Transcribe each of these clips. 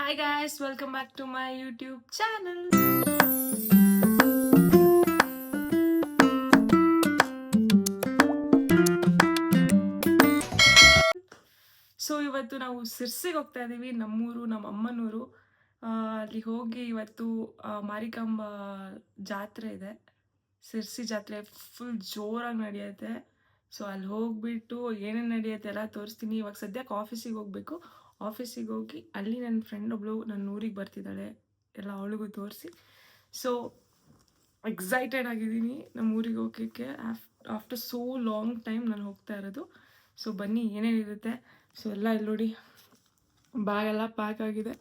Hi guys, welcome back to my YouTube channel. So ಇವತ್ತು ನಾವು ಸಿರ್ಸಿಗೆ ಹೋಗ್ತಾ ಇದ್ದೀವಿ. ನಮ್ಮೂರು, ನಮ್ಮ ಅಮ್ಮನೂರು. ಅಲ್ಲಿ ಹೋಗಿ ಇವತ್ತು ಮಾರಿಕಾಂಬ ಜಾತ್ರೆ ಇದೆ. ಸಿರ್ಸಿ ಜಾತ್ರೆ ಫುಲ್ ಜೋರಾಗಿ ನಡೆಯುತ್ತೆ. ಸೊ ಅಲ್ಲಿ ಹೋಗ್ಬಿಟ್ಟು ಏನೇನು ನಡೆಯುತ್ತೆ ಎಲ್ಲ ತೋರಿಸ್ತೀನಿ. ಇವಾಗ ಸದ್ಯಕ್ಕೆ ಆಫೀಸಿಗೆ ಹೋಗಬೇಕು. ಆಫೀಸಿಗೆ ಹೋಗಿ ಅಲ್ಲಿ ನನ್ನ ಫ್ರೆಂಡ್ ಒಬ್ಳು ನನ್ನ ಊರಿಗೆ ಬರ್ತಿದ್ದಾಳೆ, ಎಲ್ಲ ಅವಳಿಗೂ ತೋರಿಸಿ. ಸೊ ಎಕ್ಸೈಟೆಡ್ ಆಗಿದ್ದೀನಿ ನಮ್ಮ ಊರಿಗೆ ಹೋಗೋಕ್ಕೆ. ಆಫ್ಟರ್ ಸೋ ಲಾಂಗ್ ಟೈಮ್ ನಾನು ಹೋಗ್ತಾ ಇರೋದು. ಸೊ ಬನ್ನಿ ಏನೇನಿರುತ್ತೆ. ಸೊ ಎಲ್ಲ ಇಲ್ಲಿ ನೋಡಿ, ಬ್ಯಾಗೆಲ್ಲ ಪ್ಯಾಕ್ ಆಗಿದೆ.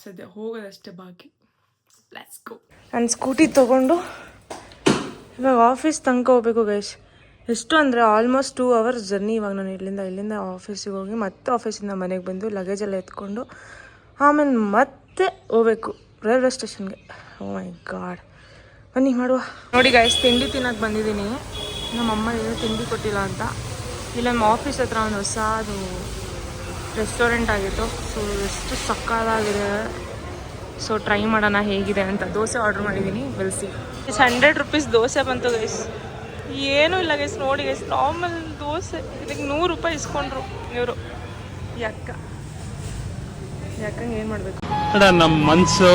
ಸದ್ಯ ಹೋಗೋದಷ್ಟೇ ಬಾಕಿ. Let's go. ನಾನು ಸ್ಕೂಟಿ ತೊಗೊಂಡು ಇವಾಗ ಆಫೀಸ್ ತನಕ ಹೋಗ್ಬೇಕು ಗೈಸ್. ಎಷ್ಟು ಅಂದರೆ ಆಲ್ಮೋಸ್ಟ್ 2 hours ಜರ್ನಿ. ಇವಾಗ ನಾನು ಇಲ್ಲಿಂದ ಆಫೀಸಿಗೆ ಹೋಗಿ ಮತ್ತೆ ಆಫೀಸಿಂದ ಮನೆಗೆ ಬಂದು ಲಗೇಜ್ ಎಲ್ಲ ಎತ್ಕೊಂಡು ಆಮೇಲೆ ಮತ್ತೆ ಹೋಗ್ಬೇಕು ರೈಲ್ವೆ ಸ್ಟೇಷನ್ಗೆ. ಓ ಮೈ ಗಾಡ್, ಬನ್ನಿ ಮಾಡುವ. ನೋಡಿ ಗೈಸ್, ತಿಂಡಿ ತಿನ್ನೋಕೆ ಬಂದಿದ್ದೀನಿ. ನಮ್ಮಮ್ಮ ಏನೂ ತಿಂಡಿ ಕೊಟ್ಟಿಲ್ಲ ಅಂತ. ಇಲ್ಲ ನಮ್ಮ ಆಫೀಸ್ ಹತ್ರ ಒಂದು ಹೊಸದು ರೆಸ್ಟೋರೆಂಟ್ ಆಗಿತ್ತು. ಸೊ ಎಷ್ಟು ಸಕ್ಕತ್ತಾಗಿದೆ. ಸೊ ಟ್ರೈ ಮಾಡೋಣ ಹೇಗಿದೆ ಅಂತ. ದೋಸೆ ಆರ್ಡ್ರ್ ಮಾಡಿದ್ದೀನಿ, ಬೆಳೆಸಿ. 100 rupees ದೋಸೆ ಬಂತು ಗೈಸ್. ಏನೂ ಇಲ್ಲ ಗೈಸ್, ನೋಡಿ ಗೈಸ್, ನಾರ್ಮಲ್ ದೋಸೆ ಇದಕ್ಕೆ 100 ರೂಪಾಯಿ ಇಸ್ಕೊಂಡ್ರು ಇವರು. ಯಾಕಂಗೆ ಏನು ಮಾಡಬೇಕು? ನಮ್ಮ ಮನಸ್ಸು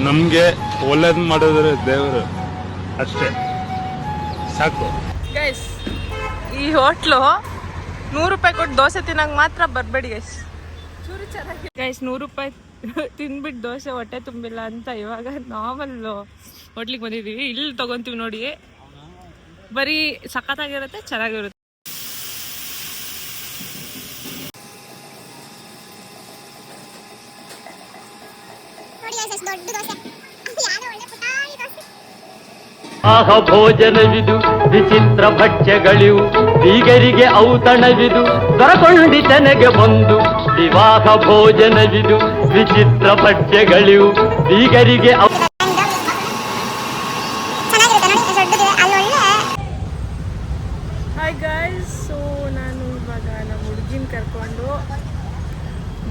ನಮಗೆ ಒಳ್ಳೇದು ಮಾಡಿದ್ರೆ ದೇವರು ಅಷ್ಟೇ ಸಾಕು ಗೈಸ್. ಈ ಹೋಟ್ಲು 100 ರೂಪಾಯಿ ಕೊಟ್ಟು ದೋಸೆ ತಿನ್ನಂಗೆ ಮಾತ್ರ ಬರಬೇಡಿ ಗೈಸ್. ಗೈಸ್ 100 ರೂಪಾಯಿ ತಿಂದ್ಬಿಟ್ಟು ದೋಸೆ ಹೊಟ್ಟೆ ತುಂಬಿಲ್ಲ ಅಂತ ಇವಾಗ ನಾರ್ಮಲ್ ಹೋಟ್ಲಿಗೆ ಬಂದಿದ್ದೀವಿ. ಇಲ್ಲಿ ತೊಗೊತೀವಿ ನೋಡಿ, ಬರೀ ಸಖತ್ತಾಗಿರುತ್ತೆ, ಚೆನ್ನಾಗಿರುತ್ತೆ. ಆಹ ಭೋಜನವಿದು ವಿಚಿತ್ರ ಭಕ್ಷ್ಯಗಳಿವು, ಬೀಗರಿಗೆ ಔತಣವಿದು ದೊರಕೊಂಡಿತನೆಗೆ ಬಂದು. ವಿವಾಹ ಭೋಜನವಿದು ವಿಚಿತ್ರ ಭಕ್ಷ್ಯಗಳಿವು, ಬೀಗರಿಗೆ ಹಾಯ್ ಗೈಸ್. ಸೊ ನಾನು ಇವಾಗ ನಮ್ಮ ಹುಡುಗಿನ ಕರ್ಕೊಂಡು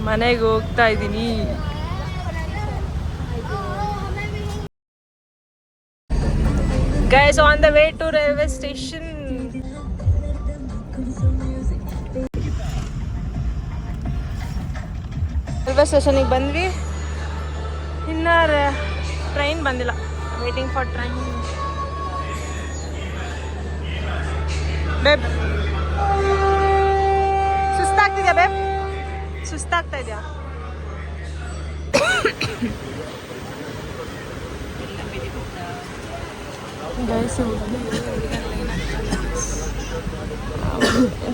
ಮನೆಗೆ ಹೋಗ್ತಾ ಇದ್ದೀನಿ. Guys, on the way to railway station. Railway ಸ್ಟೇಷನಿಗೆ ಬಂದ್ವಿ. ಇನ್ನು ಟ್ರೈನ್ ಬಂದಿಲ್ಲ. Waiting for train. ಬೇಬ್ ಸುಸ್ತಾಗ್ತಿದ್ಯಾ? ಬೇಬ್ ಸುಸ್ತಾಗ್ತಾ ಇದೆಯಾ?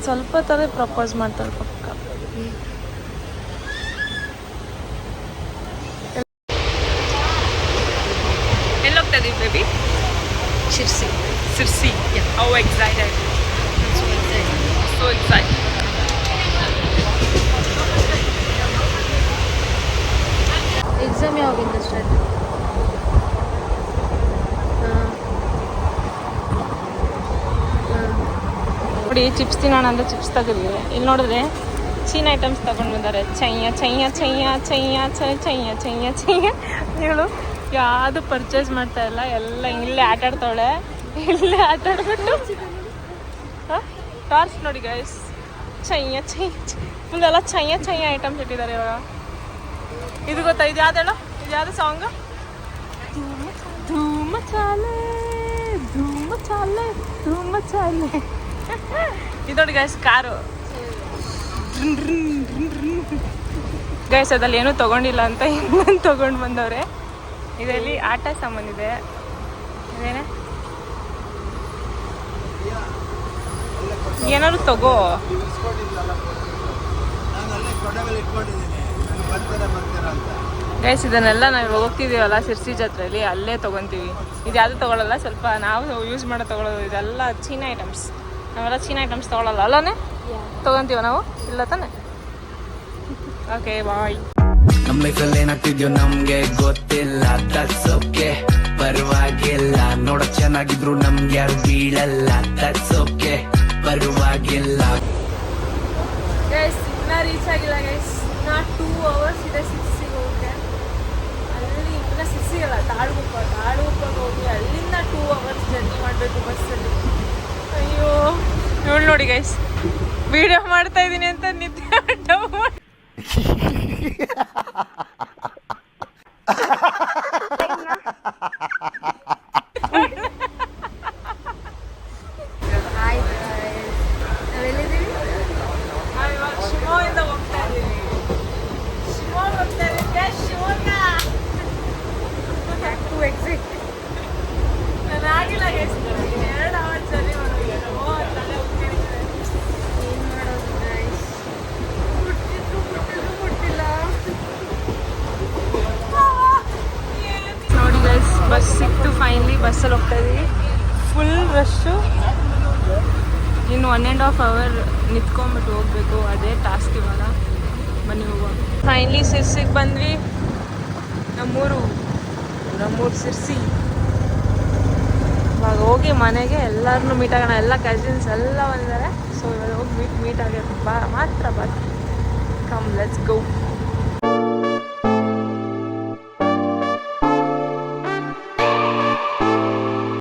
ಸ್ವಲ್ಪ ತರ ಪ್ರಪೋಸ್ ಮಾಡ್ತಾರೆ ಪಕ್ಕ. ಎಲ್ಲಿ ಹೋಗ್ತಾ ಇದೀವಿ baby? Sirsi. How excited. So excited. Exam ಯಾವಾಗಿಂದ ಸ್ಟಾರ್ಟ್? ನೋಡಿ, ಚಿಪ್ಸ್ ತಿನ್ನೋಣ ಅಂದರೆ ಚಿಪ್ಸ್ ತೆಗೆದ್ವಿ. ಇಲ್ಲಿ ನೋಡಿದ್ರೆ ಚೀನ್ ಐಟಮ್ಸ್ ತಗೊಂಡು ಬಂದಾರೆ. ಚೈಯ ಇವಳು ಯಾವುದು ಪರ್ಚೇಸ್ ಮಾಡ್ತಾ ಇಲ್ಲ, ಎಲ್ಲ ಇಲ್ಲೇ ಆಟಾಡ್ತಾವಳೆ. ಇಲ್ಲೇ ಆಟಾಡ್ಬಿಟ್ಟು ಟಾರ್ಚ್ ನೋಡಿ ಗೈಸ್. ಚೈಯ ಮುಂದೆಲ್ಲ ಚೈಯ ಐಟಮ್ಸ್ ಇಟ್ಟಿದ್ದಾರೆ ಇವಾಗ. ಇದು ಗೊತ್ತಾ? ಇದು ಯಾವ್ದೇಳ? ಇದು ಯಾವುದು ಸಾಂಗ್? ಧೂಮ ಚಾಲೆ ಇದು ನೋಡಿ ಗೈಸ್, ಕಾರು ಗೈಸ್. ಅದಲ್ಲಿ ಏನೂ ತೊಗೊಂಡಿಲ್ಲ ಅಂತ ಇನ್ನೊಂದು ತೊಗೊಂಡು ಬಂದವ್ರೆ. ಇದರಲ್ಲಿ ಆಟ ಸಾಮಾನಿದೆ. ಇದೇನೆ, ಏನಾದ್ರು ತಗೋ ಗೈಸ್. ಇದನ್ನೆಲ್ಲ ನಾವು ಹೋಗ್ತಿದ್ದೀವಲ್ಲ ಸಿರ್ಸಿ ಜಾತ್ರೆಯಲ್ಲಿ, ಅಲ್ಲೇ ತೊಗೊತೀವಿ. ಇದು ಯಾವುದು ತೊಗೊಳ್ಳಲ್ಲ, ಸ್ವಲ್ಪ ನಾವು ಯೂಸ್ ಮಾಡೋ ತೊಗೊಳ್ಳೋದು. ಇದೆಲ್ಲ ಚೀನಾ ಐಟಮ್ಸ್. ನಾವೆಲ್ಲ ಚೀನಾ ಐಟಮ್ಸ್ ತೊಗೊಳ್ಳಲ್ಲ ಅಲ್ಲನೇ ತೊಗೊತೀವ ನಾವು, ಇಲ್ಲ ತಾನೆ? Okay bye. ನಮ್ಮ ಲೈಫಲ್ಲಿ ಏನಾಗ್ತಿದ್ಯೋ ನಮ್ಗೆ ಗೊತ್ತಿಲ್ಲ, ದಟ್ಸ್ ಓಕೆ, ಪರವಾಗಿಲ್ಲ. ನೋಡಕ್ ಚೆನ್ನಾಗಿದ್ರು ನಮ್ಗೆ ಯಾರು ಬೀಳಲ್ಲ, ದಟ್ಸ್ ಓಕೆ, ಪರವಾಗಿಲ್ಲ. ಗೈಸ್ ಇನ್ನ ರೀಚ್ ಆಗಿಲ್ಲ ಗೈಸ್. ನಾ 2 hours ಇದೆ. 6 ನೋಡಿ ಗೈಸ್, ವಿಡಿಯೋ ಮಾಡ್ತಾ ಇದೀನಿ ಅಂತ ನಿದ್ದೆ ಡವ್ ಮಾಡಿ ನಾವಿವಾಗ ಶಿವಮೊಗ್ಗದಿಂದ ಹೋಗ್ತಾ ಇದೀವಿ. ಶಿವಮೊಗ್ಗ ಹೋಗ್ತಾ ಇದೀವಿ. ಶಿವಮೊಗ್ಗ ನಾನು ಆಗಿಲ್ಲ ಗೈಸ್, 2 ಅವರ್ ಜರ್ನಿ ಮಾಡೋದು. ತಲೆ ಹೋಗ್ತೀನಿ. ಏನ್ ಮಾಡೋದು ಗೈಸ್, ಮುಟ್ಟಿಲ್ಲ. ನೋಡಿ ಗೈಸ್, ಬಸ್ ಸಿಕ್ತು ಫೈನಲಿ. ಬಸ್ಸಲ್ಲಿ ಹೋಗ್ತಾ ಇದೀವಿ. Full rush. ಇನ್ನು 1.5 ಅವರ್ ನಿಂತ್ಕೊಂಡ್ಬಿಟ್ಟು ಹೋಗ್ಬೇಕು. ಅದೇ ಟಾಸ್ಕ್ ಇವಾಗ. ಬನ್ನಿ ಹೋಗುವ. ಫೈನಲಿ ಸಿರ್ಸಿಗೆ ಬಂದ್ವಿ. ನಮ್ಮೂರು ಸಿರ್ಸಿ. ಇವಾಗ ಹೋಗಿ ಮನೆಗೆ ಎಲ್ಲರನ್ನೂ ಮೀಟ್ ಆಗೋಣ. ಎಲ್ಲ ಕಸಿನ್ಸ್ ಎಲ್ಲ ಬಂದಿದ್ದಾರೆ. ಸೊ ಇವಾಗ ಹೋಗಿ ಮೀಟ್ ಆಗೋದು ಮಾತ್ರ. Come let's go.